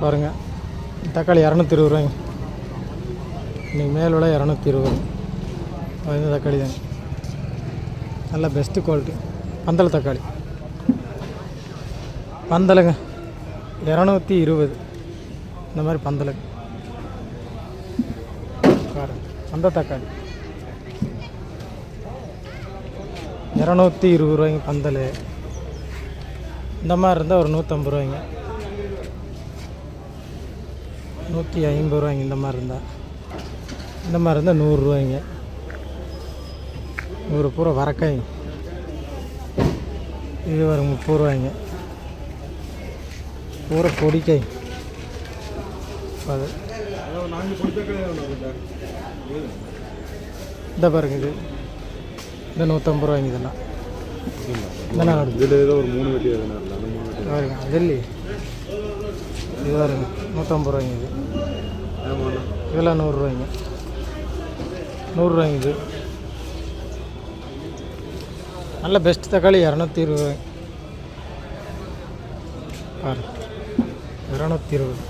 பாருங்கள், தக்காளி 220 ரூபாய்ங்க. இன்றைக்கி மேல் விலை 220. இந்த தக்காளி தாங்க, நல்ல பெஸ்ட்டு குவாலிட்டி. பந்தல் தக்காளி பந்தலுங்க 220. இந்த மாதிரி பந்தலுங்க பாருங்க. அந்த தக்காளி 220 ரூபாய்ங்க பந்தல். இந்த மாதிரி இருந்தால் ஒரு 150 ரூபாய்ங்க, 150 ரூபாய்ங்க. இந்த மாதிரி இருந்தால், இந்த மாதிரி இருந்தால் 100 ரூபாய்ங்க. 100 பூரா வரக்காய்ங்க. இது ஒரு 30 ரூபாய்ங்க. பூரா பொடிக்காய். அது இந்த பாருங்க, இது இந்த 150 ரூபாய்ங்க. இதெல்லாம் இதில் ஏதோ ஒரு 3 வெட்டி பாருங்க. ஜெல்லி இது பாருங்க, 150 ரூபாய்ங்க. இது இதெல்லாம் 100 ரூபாய்ங்க. 100 ரூபாய்ங்க. இது நல்ல பெஸ்ட் தக்காளி 220 ரூபாய் பாருங்க. 220.